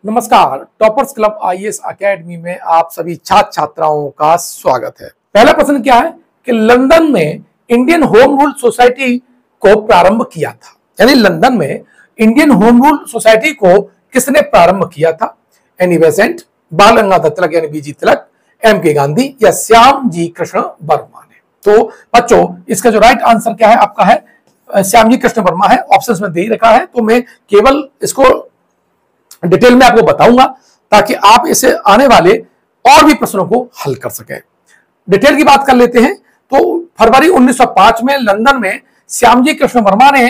नमस्कार, toppers club IAS academy में आप सभी छात्र छात्राओं का स्वागत है। पहला प्रश्न क्या है कि लंदन में इंडियन होम रूल सोसाइटी को प्रारंभ किया था, यानी लंदन में इंडियन होम रूल सोसाइटी को किसने प्रारंभ किया था? एनी बेसेंट, बाल गंगाधर तिलक यानी बीजी तिलक, एम के गांधी या श्याम जी कृष्ण वर्मा ने? तो बच्चों, इसका जो राइट आंसर क्या है आपका है श्याम जी कृष्ण वर्मा है। ऑप्शंस में दे ही रखा है, तो मैं केवल इसको डिटेल में आपको बताऊंगा ताकि आप इसे आने वाले और भी प्रश्नों को हल कर सकें। डिटेल की बात कर लेते हैं तो फरवरी 1905 में लंदन में श्यामजी कृष्ण वर्मा ने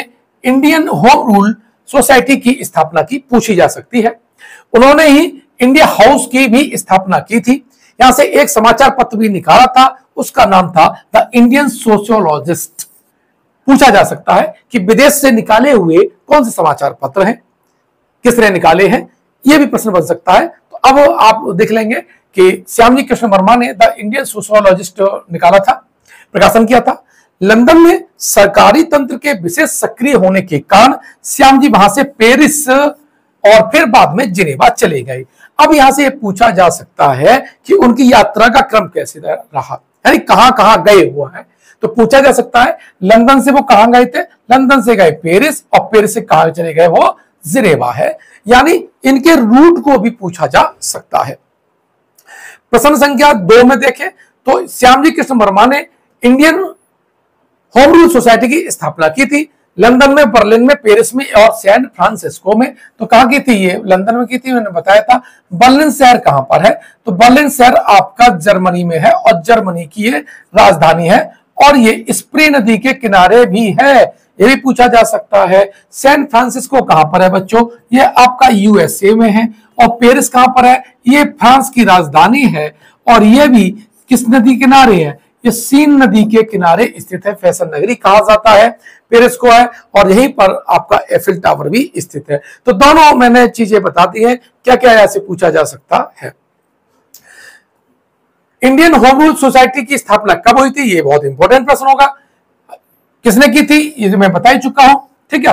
इंडियन होम रूल सोसाइटी की स्थापना की, पूछी जा सकती है। उन्होंने ही इंडिया हाउस की भी स्थापना की थी। यहां से एक समाचार पत्र भी निकाला था, उसका नाम था द इंडियन सोशियोलॉजिस्ट। पूछा जा सकता है कि विदेश से निकाले हुए कौन से समाचार पत्र हैं, किसने निकाले हैं, यह भी प्रश्न बन सकता है। तो अब आप देख लेंगे कि श्यामजी कृष्ण वर्मा ने द इंडियन सोशियोलॉजिस्ट निकाला था, प्रकाशन किया था। लंदन में सरकारी तंत्र के विशेष सक्रिय होने के कारण श्यामजी वहां से पेरिस और फिर बाद में जिनेवा चले गए। अब यहां से पूछा जा सकता है कि उनकी यात्रा का क्रम कैसे रहा, यानी कहां कहां गए हुआ है। तो पूछा जा सकता है लंदन से वो कहां गए थे? लंदन से गए पेरिस, और पेरिस से कहां चले गए? वो जिनेवा है। यानी इनके रूट को भी पूछा जा सकता है। प्रश्न संख्या 2 में देखें तो श्यामजी कृष्ण वर्मा ने इंडियन होम रूल सोसाइटी की स्थापना की थी लंदन में, बर्लिन में, पेरिस में और सैन फ्रांसिस्को में। तो कहां की थी ये? लंदन में की थी, मैंने बताया था। बर्लिन शहर कहां पर है? तो बर्लिन शहर आपका जर्मनी में है और जर्मनी की ये राजधानी है, और ये स्प्री नदी के किनारे भी है, ये भी पूछा जा सकता है। सैन फ्रांसिस्को कहां पर है बच्चों? ये आपका यूएसए में है। और पेरिस कहां पर है? ये फ्रांस की राजधानी है, और ये भी किस नदी किनारे है? ये सीन नदी के किनारे स्थित है। फैशन नगरी कहा जाता है पेरिस को है, और यहीं पर आपका एफिल टावर भी स्थित है। तो दोनों मैंने चीजें बता दी है। क्या क्या ऐसे पूछा जा सकता है? इंडियन होम रूल सोसाइटी की स्थापना कब हुई थी? ये बहुत इंपॉर्टेंट प्रश्न होगा। किसने की थी ये मैं बता ही चुका हूं, ठीक है।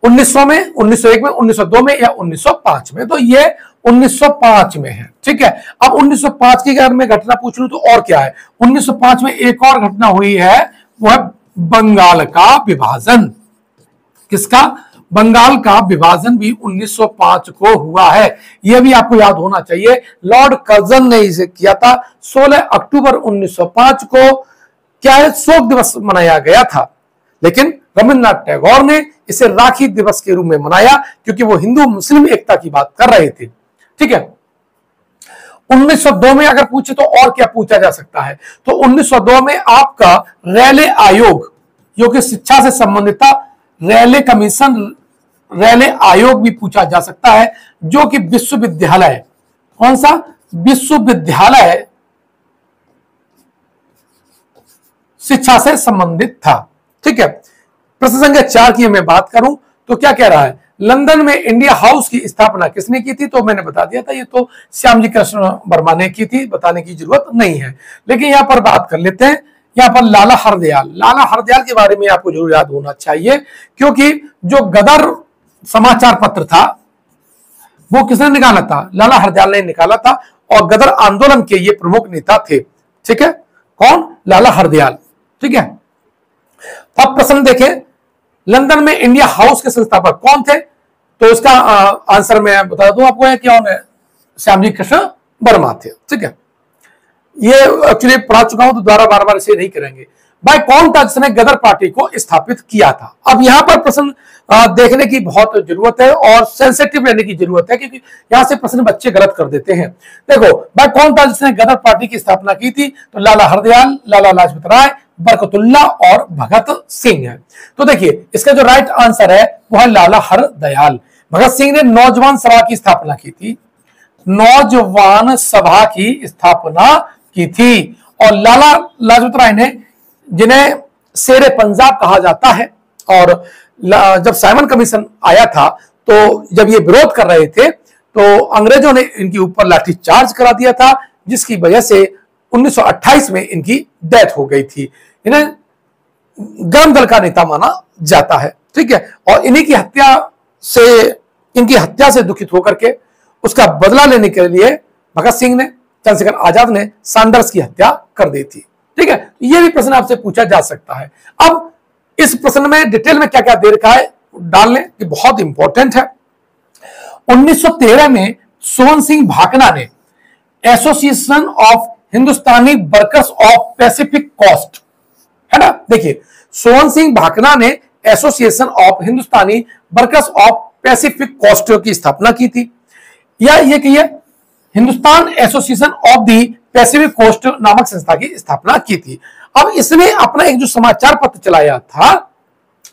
1900 में, 1901 में, 1902 में या 1905 में? तो ये 1905 में है, ठीक है। अब 1905 की अगर मैं घटना पूछ लूं तो और क्या है? 1905 में एक और घटना हुई है, वो है बंगाल का विभाजन। किसका? बंगाल का विभाजन भी 1905 को हुआ है। यह भी आपको याद होना चाहिए। लॉर्ड कर्जन ने इसे किया था। 16 अक्टूबर 1905 को क्या है? शोक दिवस मनाया गया था, लेकिन रविंद्रनाथ टैगोर ने इसे राखी दिवस के रूप में मनाया, क्योंकि वो हिंदू मुस्लिम एकता की बात कर रहे थे, ठीक है। 1902 में अगर पूछे तो और क्या पूछा जा सकता है? तो 1902 में आपका रैले आयोग, जो कि शिक्षा से संबंधित था, रैले कमीशन, रैले आयोग भी पूछा जा सकता है, जो कि विश्वविद्यालय, कौन सा? विश्वविद्यालय शिक्षा से संबंधित था, ठीक है। प्रश्न संख्या 4 की मैं बात करूं तो क्या कह रहा है? लंदन में इंडिया हाउस की स्थापना किसने की थी? तो मैंने बता दिया था, ये तो श्यामजी कृष्ण वर्मा ने की थी, बताने की जरूरत नहीं है। लेकिन यहां पर बात कर लेते हैं, यहां पर लाला हरदयाल, लाला हरदयाल के बारे में आपको जरूर याद होना चाहिए, क्योंकि जो गदर समाचार पत्र था वो किसने निकाला था? लाला हरदयाल ने निकाला था, और गदर आंदोलन के ये प्रमुख नेता थे, ठीक है। कौन? लाला हरदयाल, ठीक है। अब प्रश्न देखें, लंदन में इंडिया हाउस के संस्थापक कौन थे? तो इसका आंसर मैं बता दूं आपको, है क्या? श्यामजी कृष्ण वर्मा थे, ठीक है। ये एक्चुअली पढ़ा चुका हूं तो दोबारा बार बार इसे नहीं करेंगे। भाई कौन था जिसने गदर पार्टी को स्थापित किया था? अब यहां पर प्रश्न देखने की बहुत जरूरत है और सेंसिटिव रहने की जरूरत है, क्योंकि यहां से प्रश्न बच्चे गलत कर देते हैं। देखो भाई, कौन था जिसने गदर पार्टी की स्थापना की थी? तो लाला हरदयाल, लाला लाजपत राय, बरकतुल्ला और भगत सिंह है। तो देखिए, इसका जो राइट आंसर है वो है लाला हरदयाल। भगत सिंह ने नौजवान सभा की स्थापना की थी, नौजवान सभा की स्थापना की थी। और लाला लाजपत राय ने, जिन्हें शेरे पंजाब कहा जाता है, और जब साइमन कमीशन आया था तो जब ये विरोध कर रहे थे तो अंग्रेजों ने इनके ऊपर लाठीचार्ज करा दिया था, जिसकी वजह से 1928 में इनकी डेथ हो गई थी। इन्हें गर्म दल का नेता माना जाता है, ठीक है। और इन्हीं की हत्या से इनकी हत्या से दुखित होकर के उसका बदला लेने के लिए भगत सिंह ने, चंद्रशेखर आजाद ने सैंडर्स की हत्या कर दी थी। ठीक है, ये भी प्रश्न आपसे पूछा जा सकता है। अब इस प्रश्न में डिटेल में क्या क्या दे रखा है डाल लें, ये बहुत इंपॉर्टेंट है। 1913 में सोहन सिंह भाकना ने association of Hindustani workers of Pacific coast, है ना, देखिए सोहन सिंह भाकना ने association of Hindustani workers of Pacific coast की स्थापना की थी, या ये कि Hindustan association of the Pacific coast नामक संस्था की स्थापना की थी। अब इसने अपना एक जो समाचार पत्र चलाया था,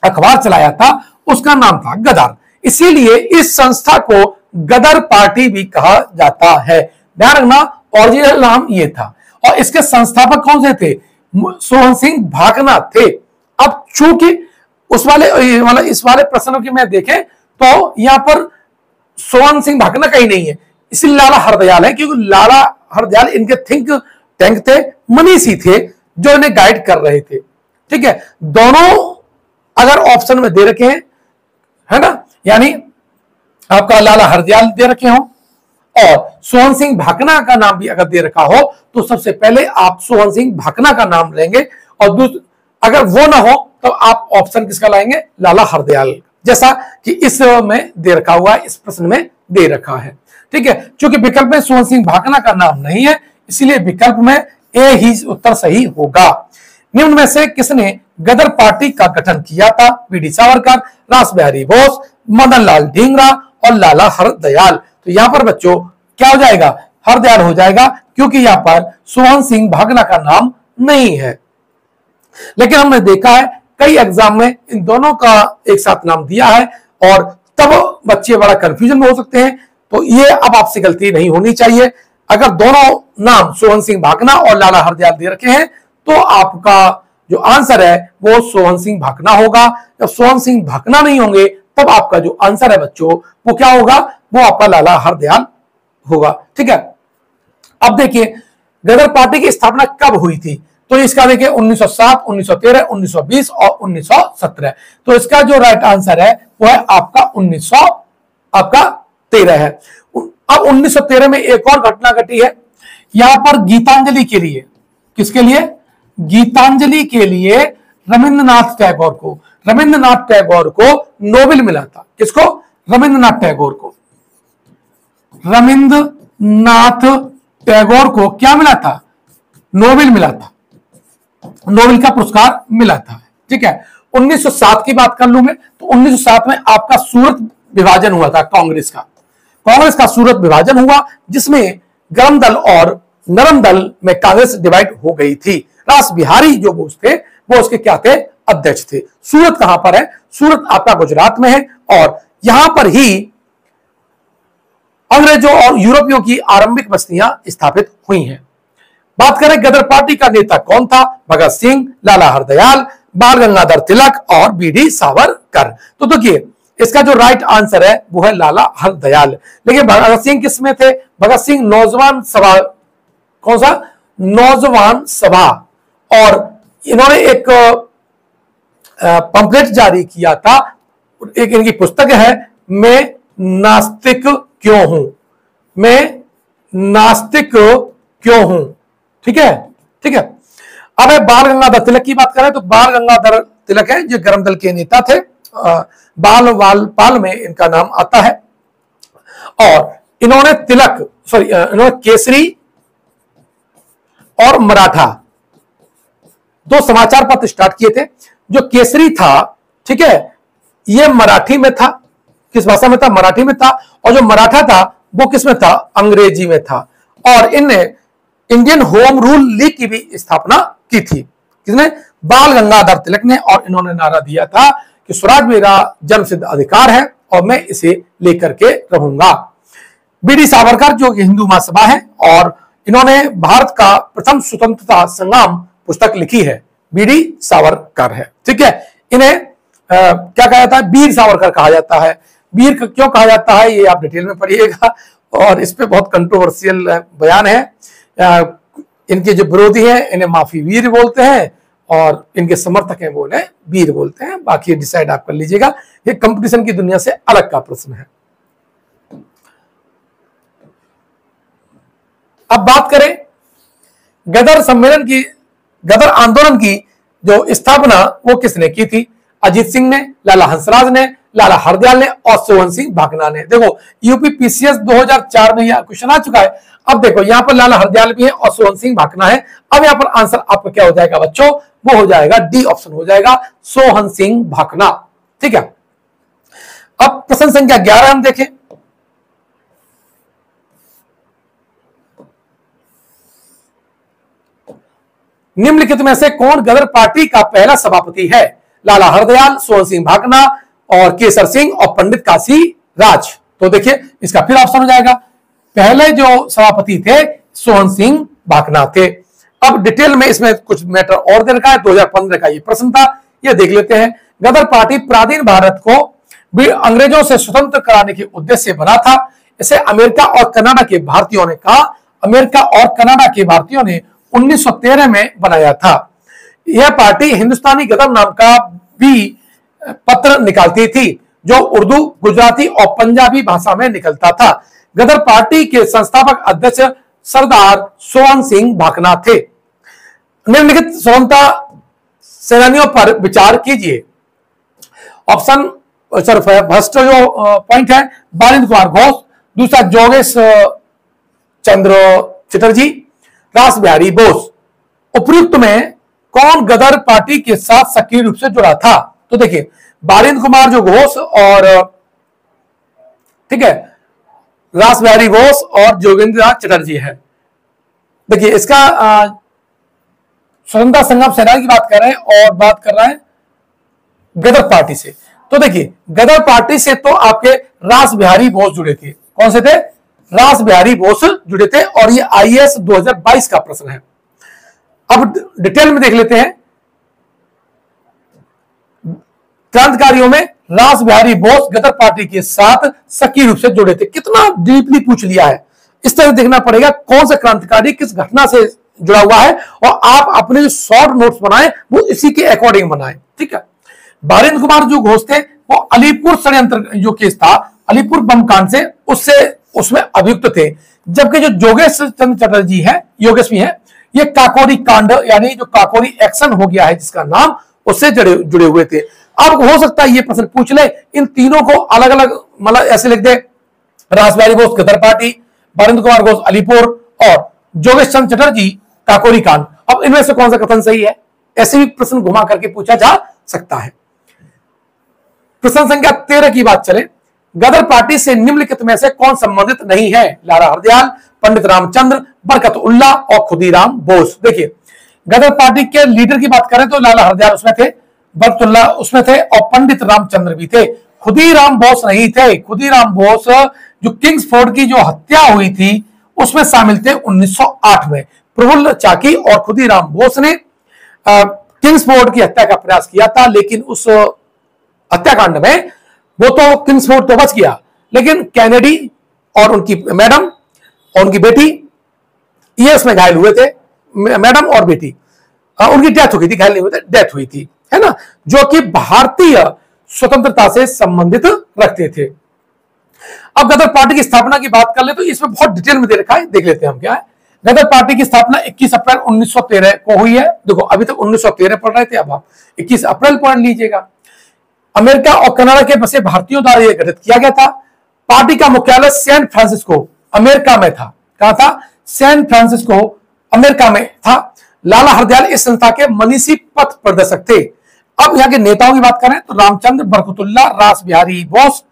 अखबार चलाया था, उसका नाम था गदर, इसीलिए इस संस्था को गदर पार्टी भी कहा जाता है। ध्यान रखना, ओरिजिनल नाम ये था और इसके संस्थापक कौन से थे? सोहन सिंह भाकना थे। अब चूंकि इस वाले प्रश्नों की मैं देखें तो यहां पर सोहन सिंह भाकना कहीं नहीं है, इसलिए लाला हरदयाल है, क्योंकि लाला हरदयाल इनके थिंक टैंक थे, मनीषी थे जो इन्हें गाइड कर रहे थे। ठीक है, दोनों अगर ऑप्शन में दे रखे हैं, है ना, यानी आपका लाला हरदयाल दे रखे हो और सोहन सिंह भाकना का नाम भी अगर दे रखा हो तो सबसे पहले आप सोहन सिंह भाकना का नाम लेंगे और अगर वो ना हो तो आप ऑप्शन किसका लाएंगे? लाला हरदयाल, जैसा कि इस में दे रखा हुआ है, इस प्रश्न में दे रखा है। ठीक है, क्योंकि विकल्प में सोहन सिंह भाकना का नाम नहीं है, इसलिए विकल्प में ए ही उत्तर सही होगा। निम्न में से किसने गदर पार्टी का गठन किया था? वीडी सावरकर, रास बिहारी बोस, मदन लाल ढींगरा और लाला हरदयाल। तो यहां पर बच्चों क्या हो जाएगा? हरदयाल हो जाएगा, क्योंकि यहां पर सोहन सिंह भाकना का नाम नहीं है। लेकिन हमने देखा है कई एग्जाम में इन दोनों का एक साथ नाम दिया है और तब बच्चे बड़ा कंफ्यूजन में हो सकते हैं। तो ये अब आपसे गलती नहीं होनी चाहिए। अगर दोनों नाम सोहन सिंह भाकना और लाला हरदयाल दे रखे हैं तो आपका जो आंसर है वो सोहन सिंह भाकना होगा। जब सोहन सिंह भाकना नहीं होंगे तब आपका जो आंसर है बच्चों वो क्या होगा? वो आपका लाला हरदयाल होगा। ठीक है, अब देखिए गदर पार्टी की स्थापना कब हुई थी? तो इसका देखिए 1907, 1913, 1920 और 1917। तो इसका जो राइट आंसर है वो है आपका 1913 है। अब 1913 में एक और घटना घटी है, यहां पर गीतांजलि के लिए, किसके लिए? गीतांजलि के लिए रविंद्रनाथ टैगोर को नोबेल मिला था। किसको? रविंद्रनाथ टैगोर को। रविंद्रनाथ टैगोर को क्या मिला था? नोबेल मिला था, नोबेल का पुरस्कार मिला था। ठीक है, 1907 की बात कर लूं मैं तो 1907 में आपका सूरत विभाजन हुआ था कांग्रेस का सूरत विभाजन हुआ, जिसमें गर्म दल और नरम दल में कांग्रेस डिवाइड हो गई थी। रास बिहारी जो बोस थे वो उसके क्या थे? अध्यक्ष थे। सूरत कहां पर है? सूरत आपका गुजरात में है और यहां पर ही अंग्रेजों और यूरोपियों की आरंभिक बस्तियां स्थापित हुई हैं। बात करें गदर पार्टी का नेता कौन था? भगत सिंह, लाला हरदयाल, बाल गंगाधर तिलक और बीडी सावरकर। तो देखिए इसका जो राइट आंसर है वो है लाला हरदयाल। लेकिन भगत सिंह किस में थे? भगत सिंह नौजवान सभा, कौन सा? नौजवान सभा, और इन्होंने एक पंपलेट जारी किया था, एक इनकी पुस्तक है मैं नास्तिक क्यों हूं, मैं नास्तिक क्यों हूं। ठीक है, ठीक है। अब बाल गंगाधर तिलक की बात करें तो बाल गंगाधर तिलक है जो गर्म दल के नेता थे, पाल में इनका नाम आता है और इन्होंने इन्होंने केसरी और मराठा दो समाचार पत्र स्टार्ट किए थे। जो केसरी था, ठीक है, ये मराठी में था। किस भाषा में था? मराठी में था। और जो मराठा था वो किस में था? अंग्रेजी में था। और इनने इंडियन होम रूल लीग की भी स्थापना की थी। किसने? बाल गंगाधर तिलक ने। और इन्होंने नारा दिया था कि स्वराज मेरा जन्मसिद्ध अधिकार है और मैं इसे लेकर के रहूंगा। बीडी सावरकर जो हिंदू महासभा है और इन्होंने भारत का प्रथम स्वतंत्रता संग्राम पुस्तक लिखी है, बीडी सावरकर है। ठीक है, इन्हें क्या कहा जाता है? वीर सावरकर कहा जाता है। वीर क्यों कहा जाता है ये आप डिटेल में पढ़िएगा और इस पे बहुत कंट्रोवर्शियल बयान है। इनके जो विरोधी हैं इन्हें माफी वीर बोलते हैं और इनके समर्थक हैं वो इन्हें वीर बोलते हैं। बाकी डिसाइड आप कर लीजिएगा, ये कंपटीशन की दुनिया से अलग का प्रश्न है। अब बात करें गदर आंदोलन की जो स्थापना वो किसने की थी? अजीत सिंह ने, लाला हंसराज ने, लाला हरदयाल ने और सोहन सिंह भाकना ने। देखो यूपी पीसीएस 2004 में यह क्वेश्चन आ चुका है। अब देखो यहां पर लाला हरदयाल भी है और सोहन सिंह भाकना है। अब यहां पर आंसर आपका क्या हो जाएगा बच्चों? वो हो जाएगा डी ऑप्शन हो जाएगा, सोहन सिंह भाकना। ठीक है, अब प्रश्न संख्या 11 हम देखें। निम्नलिखित में से कौन गदर पार्टी का पहला सभापति है? लाला हरदयाल, सोहन सिंह भाकना और केसर सिंह और पंडित काशी राज। तो देखिए इसका फिर ऑप्शन हो जाएगा, पहले जो सभापति थे सोहन सिंह भाकना थे। अब डिटेल में इसमें कुछ मैटर और दे रखा है। 2015 का ये प्रश्न था, ये देख लेते हैं। गदर पार्टी प्राचीन भारत को भी अंग्रेजों से स्वतंत्र कराने के उद्देश्य से बना था। इसे अमेरिका और कनाडा के भारतीयों ने कहा, अमेरिका और कनाडा के भारतीयों ने 1913 में बनाया था। यह पार्टी हिंदुस्तानी गदर नाम का भी पत्र निकालती थी जो उर्दू, गुजराती और पंजाबी भाषा में निकलता था। गदर पार्टी के संस्थापक अध्यक्ष सरदार सोहन सिंह भाकना थे। निम्नलिखित स्वतंत्रता सेनानियों पर विचार कीजिए। ऑप्शन फर्स्ट जो पॉइंट है बारिंद्र कुमार घोष, दूसरा जोगेश चंद्र चटर्जी, रास बिहारी बोस। उपयुक्त में कौन गदर पार्टी के साथ सक्रिय रूप से जुड़ा था? तो देखिए बारिंद्र कुमार जो घोष और ठीक है रास बिहारी बोस और जोगेंद्र चटर्जी है। देखिए इसका स्वतंत्रता संग्राम सेनानी की बात कर रहे हैं और बात कर रहा है गदर पार्टी से। तो देखिए गदर पार्टी से तो आपके रास बिहारी बोस जुड़े थे। कौन से थे? रास बिहारी बोस जुड़े थे और ये आईएएस 2022 का प्रश्न है। अब डिटेल में देख लेते हैं। क्रांतिकारियों में रास बिहारी बोस गदर पार्टी के साथ सक्रिय रूप से जुड़े थे। कितना डीपली पूछ लिया है। इस तरह देखना पड़ेगा कौन सा क्रांतिकारी किस घटना से जुड़ा हुआ है और आप अपने जो शॉर्ट नोट्स बनाए वो इसी के अकॉर्डिंग बनाए। ठीक है, बारिंद्र कुमार जो घोष थे वो अलीपुर षड्यंत्र जो केस था, अलीपुर बम कांड से उसमें अभियुक्त थे। जबकि जो जोगेश चंद्र चटर्जी है, योगेश्वी है, ये काकोरी कांड यानी जो काकोरी एक्शन हो गया है जिसका नाम, उससे जुड़े हुए थे। अब हो सकता है ये प्रश्न पूछ ले, इन तीनों को अलग अलग मतलब ऐसे लिख दे, रास बिहारी बोस गदर पार्टी, बारिंद्र कुमार घोष अलीपुर और जोगेश चंद्र चटर्जी काकोरी कांड। अब इनमें से कौन सा कथन सही है? ऐसे भी प्रश्न घुमा करके पूछा जा सकता है। प्रश्न संख्या 13 की बात चले। गदर पार्टी से निम्नलिखित में से कौन संबंधित नहीं है? लाला हरदयाल, पंडित रामचंद्र, बरकत उल्लाह और खुदीराम बोस। देखिए गदर पार्टी के लीडर की बात करें तो लाला हरदयाल उसमें थे, बरकत उल्लाह उसमें थे और पंडित रामचंद्र भी थे। खुदीराम बोस नहीं थे। खुदीराम बोस जो किंग्सफोर्ड की जो हत्या हुई थी उसमें शामिल थे 1908 में। प्रफुल्ल चाकी और खुदीराम बोस ने किंग्सफोर्ड की हत्या का प्रयास किया था, लेकिन उस हत्याकांड में वो तो किंग्सफोर्ड तो बच गया, लेकिन कैनेडी और उनकी मैडम और उनकी बेटी ये उसमें घायल हुए थे। मैडम और बेटी उनकी डेथ हो गई थी, घायल नहीं हुए थे, डेथ हुई थी, है ना, जो कि भारतीय स्वतंत्रता से संबंधित रखते थे। अब गदर पार्टी की स्थापना की बात कर ले तो इसमें बहुत डिटेल में दे रखा है, देख लेते हैं हम क्या है। गदर पार्टी की स्थापना 21 अप्रैल 1913 को हुई है। देखो अभी तक 1913 पढ़ रहे थे, अब आप 21 अप्रैल पढ़ लीजिएगा। अमेरिका और कनाडा के बसे भारतीयों द्वारा यह गठित किया गया था। पार्टी का मुख्यालय सैन फ्रांसिस्को अमेरिका में था। कहां था? सैन फ्रांसिस्को अमेरिका में था। लाला हरदयाल इस संस्था के मनीषी पथ प्रदर्शक थे। अब यहाँ के नेताओं की बात करें तो रामचंद्र, बरकतुल्लाह, रास बिहारी बोस,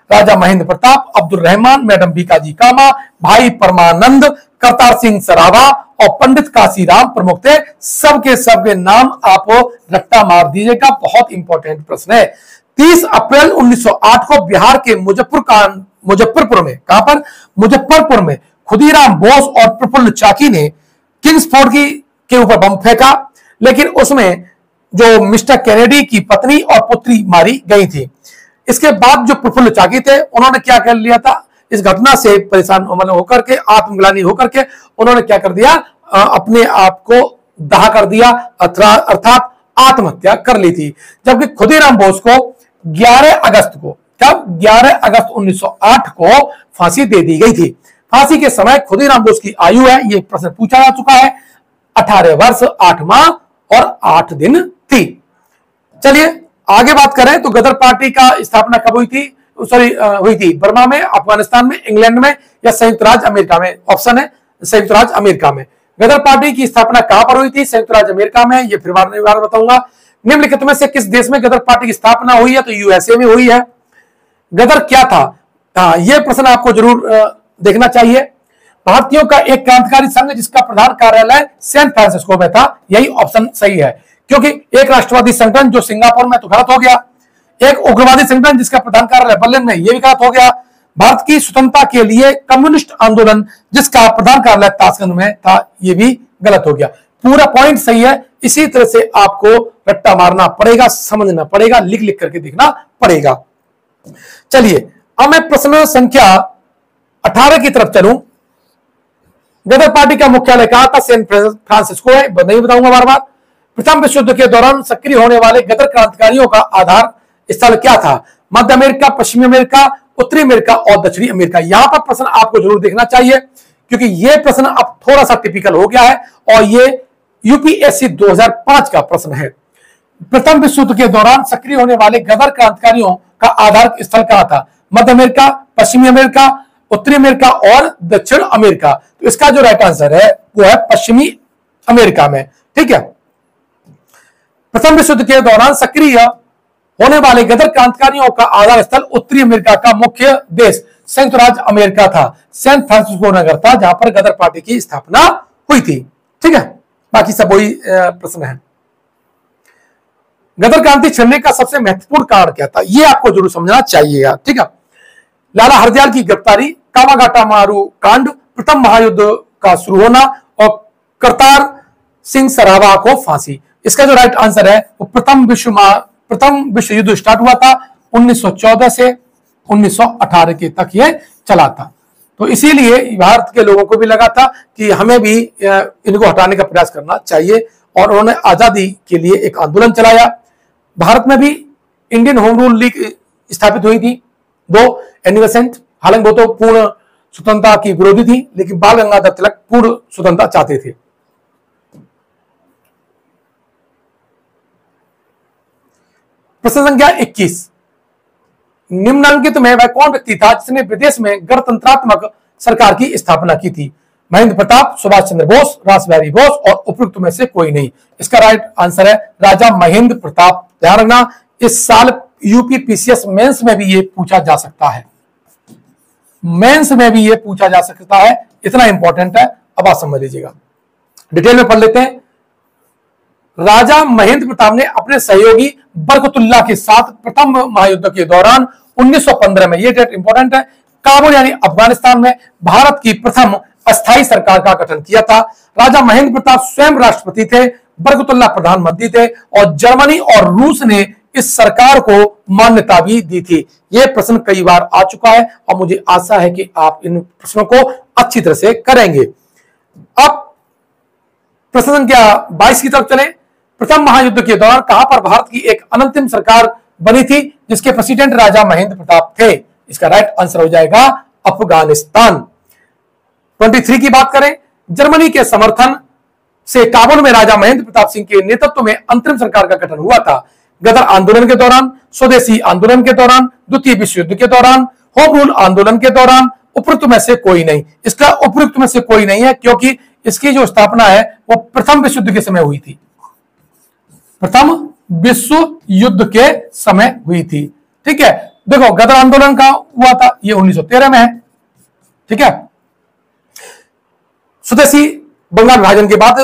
राजा महेंद्र प्रताप, अब्दुल रहमान, मैडम भीकाजी कामा, भाई परमानंद, करतार सिंह सराभा और पंडित काशीराम प्रमुख थे। सबके सबके नाम आप रट्टा मार दीजिएगा, बहुत इंपॉर्टेंट प्रश्न है। 30 अप्रैल 1908 को बिहार के मुजफ्फरपुर में, कहां पर? मुजफ्फरपुर में खुदीराम बोस और प्रफुल्ल चाकी ने किंग्सफोर्ड के ऊपर बम फेंका, लेकिन उसमें जो मिस्टर कैनेडी की पत्नी और पुत्री मारी गई थी। इसके बाद जो प्रफुल्ल चाकी थे उन्होंने क्या कर लिया था, इस घटना से परेशान मतलब होकर के, आत्मग्लानि होकर के उन्होंने क्या कर दिया, अपने आप को दाह कर दिया, अर्थात आत्महत्या कर ली थी। जबकि खुदीराम बोस को 11 अगस्त को, कब? 11 अगस्त 1908 को फांसी दे दी गई थी। फांसी के समय खुदीराम बोस की आयु है, यह प्रश्न पूछा जा चुका है, 18 वर्ष 8 माह और 8 दिन थी। चलिए आगे बात करें तो गदर पार्टी का स्थापना कब हुई थी? हुई थी बर्मा में, अफगानिस्तान में, इंग्लैंड में या संयुक्त राज्य अमेरिका में? ऑप्शन है संयुक्त राज्य अमेरिका में। गदर पार्टी की स्थापना कहां पर हुई थी? संयुक्त राज्य अमेरिका में। ये फिर बार बताऊंगा। निम्नलिखित में से किस देश में गदर पार्टी की स्थापना हुई है? तो यूएसए में हुई है। गदर क्या था? हाँ, यह प्रश्न आपको जरूर देखना चाहिए। भारतीयों का एक क्रांतिकारी संघ जिसका प्रधान कार्यालय सैन फ्रांसिस्को में था, यही ऑप्शन सही है, क्योंकि एक राष्ट्रवादी संगठन जो सिंगापुर में, तो गलत हो गया। एक उग्रवादी संगठन जिसका प्रधान कार्यालय बर्लिन में, यह भी गलत हो गया। भारत की स्वतंत्रता के लिए कम्युनिस्ट आंदोलन जिसका प्रधान कार्यालय ताशकंद में था, यह भी गलत हो गया। पूरा पॉइंट सही है। इसी तरह से आपको रट्टा मारना पड़ेगा, समझना पड़ेगा, लिख लिख करके देखना पड़ेगा। चलिए अब मैं प्रश्न संख्या 18 की तरफ चलूं। गदर पार्टी का मुख्यालय कहां था? सैन फ्रांसिस्को है, नहीं बताऊंगा बार बार। प्रथम विश्व युद्ध के दौरान सक्रिय होने वाले गदर क्रांतिकारियों का आधार स्थल क्या था? मध्य अमेरिका, पश्चिमी अमेरिका, उत्तरी अमेरिका और दक्षिणी अमेरिका। यहां पर प्रश्न आपको जरूर देखना चाहिए, क्योंकि यह प्रश्न अब थोड़ा सा टिपिकल हो गया है और यह यूपीएससी 2005 का प्रश्न है। प्रथम विश्व युद्ध के दौरान सक्रिय होने वाले गदर क्रांतिकारियों का आधार स्थल कहां था? मध्य अमेरिका, पश्चिमी अमेरिका, उत्तरी अमेरिका और दक्षिण अमेरिका। तो इसका जो राइट आंसर है वो है पश्चिमी अमेरिका में। ठीक है। प्रथम विश्व युद्ध के दौरान सक्रिय होने वाले गदर क्रांतिकारियों का आधार स्थल उत्तरी अमेरिका का मुख्य देश संयुक्त राज्य अमेरिका था। सैन फ्रांसिस्को नगर था जहां पर गदर पार्टी की स्थापना हुई थी। ठीक है, बाकी सब वही प्रश्न है। गदर क्रांति छिड़ने का सबसे महत्वपूर्ण कारण क्या था? यह आपको जरूर समझना चाहिएगा। ठीक है। लाला हरदयाल की गिरफ्तारी, कामागाटा मारू कांड, प्रथम महायुद्ध का शुरू होना और करतार सिंह सराभा को फांसी। इसका जो राइट आंसर है वो प्रथम विश्व युद्ध स्टार्ट हुआ था 1914 से 1918 के तक ये चला था। तो इसीलिए भारत के लोगों को भी लगा था कि हमें भी इनको हटाने का प्रयास करना चाहिए और उन्होंने आजादी के लिए एक आंदोलन चलाया। भारत में भी इंडियन होम रूल लीग स्थापित हुई थी। दो एनी बेसेंट, हालांकि वो तो पूर्ण स्वतंत्रता की विरोधी थी, लेकिन बाल गंगाधर तिलक पूर्ण स्वतंत्रता चाहते थे। प्रश्न संख्या 21, निम्नलिखित में वह कौन व्यक्ति था जिसने विदेश में गणतंत्रात्मक सरकार की स्थापना की थी? महेंद्र प्रताप, सुभाष चंद्र बोस, रासबिहारी बोस और उपयुक्त में से कोई नहीं। इसका राइट आंसर है राजा महेंद्र प्रताप। ध्यान रखना, इस साल यूपीपीसीएस मेंस में भी ये पूछा जा सकता है। मेंस में भी ये पूछा जा सकता है, इतना इंपॉर्टेंट है। अब आप समझ लीजिएगा, डिटेल में पढ़ लेते हैं। राजा महेंद्र प्रताप ने अपने सहयोगी बरकतुल्लाह के साथ प्रथम महायुद्ध के दौरान 1915 में, ये डेट इंपॉर्टेंट है, काबुल यानी अफगानिस्तान में भारत की प्रथम अस्थायी सरकार का गठन किया था। राजा महेंद्र प्रताप स्वयं राष्ट्रपति थे, बरकतुल्लाह प्रधानमंत्री थे और जर्मनी और रूस ने इस सरकार को मान्यता भी दी थी। यह प्रश्न कई बार आ चुका है और मुझे आशा है कि आप इन प्रश्नों को अच्छी तरह से करेंगे। अब प्रश्न संख्या 22 की तरफ चले। प्रथम महायुद्ध के दौरान कहां पर भारत की एक अनंतिम सरकार बनी थी जिसके प्रेसिडेंट राजा महेंद्र प्रताप थे? इसका राइट आंसर हो जाएगा अफगानिस्तान। 23 की बात करें, जर्मनी के समर्थन से काबुल में राजा महेंद्र प्रताप सिंह के नेतृत्व में अंतरिम सरकार का गठन हुआ था। गदर आंदोलन के दौरान, स्वदेशी आंदोलन के दौरान, द्वितीय विश्व युद्ध के दौरान, होम रूल आंदोलन के दौरान, उपयुक्त में से कोई नहीं। इसका उपयुक्त में से कोई नहीं है क्योंकि इसकी जो स्थापना है वो प्रथम विश्व युद्ध के समय हुई थी। प्रथम विश्व युद्ध के समय हुई थी। ठीक है, देखो गदर आंदोलन का हुआ था, ये 1913 में है। ठीक है, स्वदेशी बंगाल विभाजन के बाद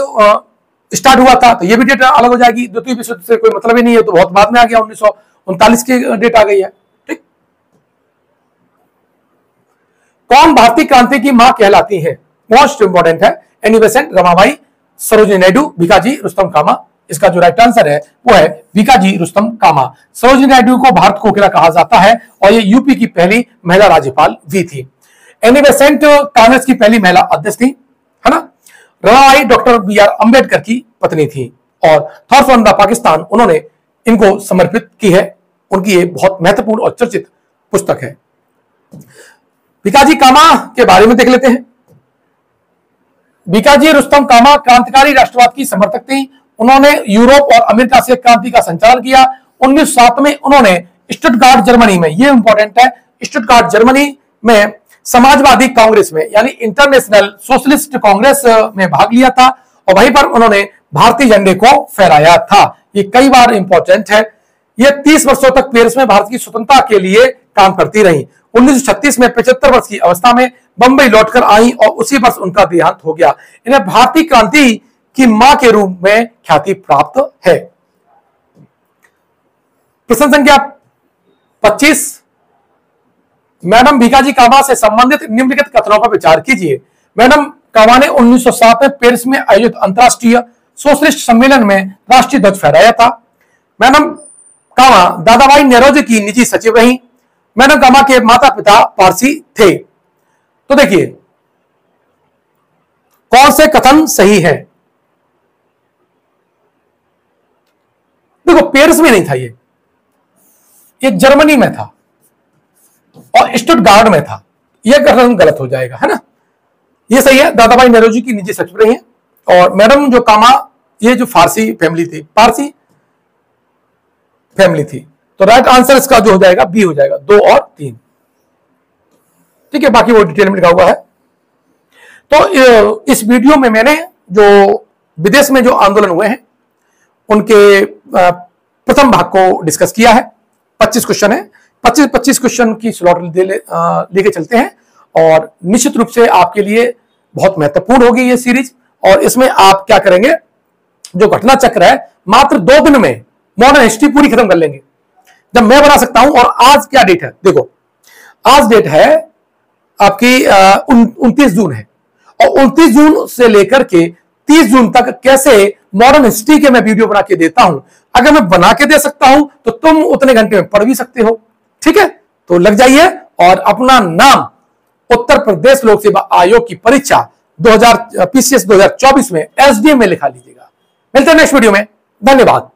स्टार्ट हुआ था, तो ये भी डेट अलग हो जाएगी। द्वितीय विश्व युद्ध से कोई मतलब ही नहीं है, तो बहुत बाद में आ गया, 1939 की डेट आ गई है। ठीक, कौन भारतीय क्रांति की मां कहलाती है? मोस्ट इंपॉर्टेंट है। एनी बेसेंट, रमाबाई, सरोजिनी नायडू, भिकाजी रुस्तम कामा। इसका जो राइट आंसर है वो है भिकाजी रुस्तम कामा। सरोजिनी नायडू को भारत कोकिला कहा जाता है और ये यूपी की पहली महिला राज्यपाल भी थी। एनी बेसेंट कांग्रेस की पहली महिला अध्यक्ष थी, है ना। रमाबाई डॉक्टर BR अंबेडकर की पत्नी थी और थॉट्स ऑन द पाकिस्तान उन्होंने इनको समर्पित की है। उनकी ये बहुत महत्वपूर्ण और चर्चित पुस्तक है। भिकाजी कामा के बारे में देख लेते हैं। भिकाजी रुस्तम कामा क्रांतिकारी राष्ट्रवाद की समर्थक थी। उन्होंने यूरोप और अमेरिका से क्रांति का संचालन किया। 1907 में उन्होंने स्टुटगार्ट जर्मनी में, यह इंपॉर्टेंट है, स्टुटगार्ट जर्मनी में समाजवादी कांग्रेस में यानी इंटरनेशनल सोशलिस्ट कांग्रेस में भाग लिया था और वहीं पर उन्होंने भारतीय झंडे को फहराया था। ये कई बार इंपॉर्टेंट है। ये 30 वर्षों तक पेरिस में भारत की स्वतंत्रता के लिए काम करती रही। 1936 में 75 वर्ष की अवस्था में बंबई लौटकर आई और उसी वर्ष उनका देहांत हो गया। इन्हें भारतीय क्रांति की मां के रूप में ख्याति प्राप्त है। प्रश्न संख्या 25, मैडम भिकाजी कामा से संबंधित निम्नलिखित कथनों पर विचार कीजिए। मैडम कामा ने 1907 में पेरिस में आयोजित अंतरराष्ट्रीय सोशलिस्ट सम्मेलन में राष्ट्रीय ध्वज फहराया था। मैडम कामा दादाभाई नौरोजी की निजी सचिव रही। मैडम कामा के माता पिता पारसी थे। तो देखिए कौन से कथन सही है। देखो पेरिस में नहीं था, ये जर्मनी में था और स्टुटगार्ट में था। यह कथन गलत हो जाएगा, है ना। ये सही है, दादाभाई नौरोजी की निजी सचिव रही हैं। और मैडम जो कामा, ये जो फारसी फैमिली थी, पारसी फैमिली थी। तो राइट आंसर इसका जो हो जाएगा बी हो जाएगा, 2 और 3। ठीक है, बाकी वो डिटेल में लिखा हुआ है। तो इस वीडियो में मैंने जो विदेश में जो आंदोलन हुए हैं उनके प्रथम भाग को डिस्कस किया है। 25 क्वेश्चन है, 25 क्वेश्चन की स्लॉट लेके चलते हैं और निश्चित रूप से आपके लिए बहुत महत्वपूर्ण होगी ये सीरीज। और इसमें आप क्या करेंगे, जो घटना चक्र है मात्र 2 दिन में मॉडर्न हिस्ट्री पूरी खत्म कर लेंगे जब मैं बना सकता हूं। और आज क्या डेट है, देखो आज डेट है आपकी 29 जून है और 29 जून से लेकर के 30 जून तक कैसे मॉडर्न हिस्ट्री के मैं वीडियो बना के देता हूं। अगर मैं बना के दे सकता हूं तो तुम उतने घंटे में पढ़ भी सकते हो। ठीक है, तो लग जाइए और अपना नाम उत्तर प्रदेश लोक सेवा आयोग की परीक्षा PCS 2024 में SDM में लिखा लीजिएगा। मिलते हैं नेक्स्ट वीडियो में, धन्यवाद।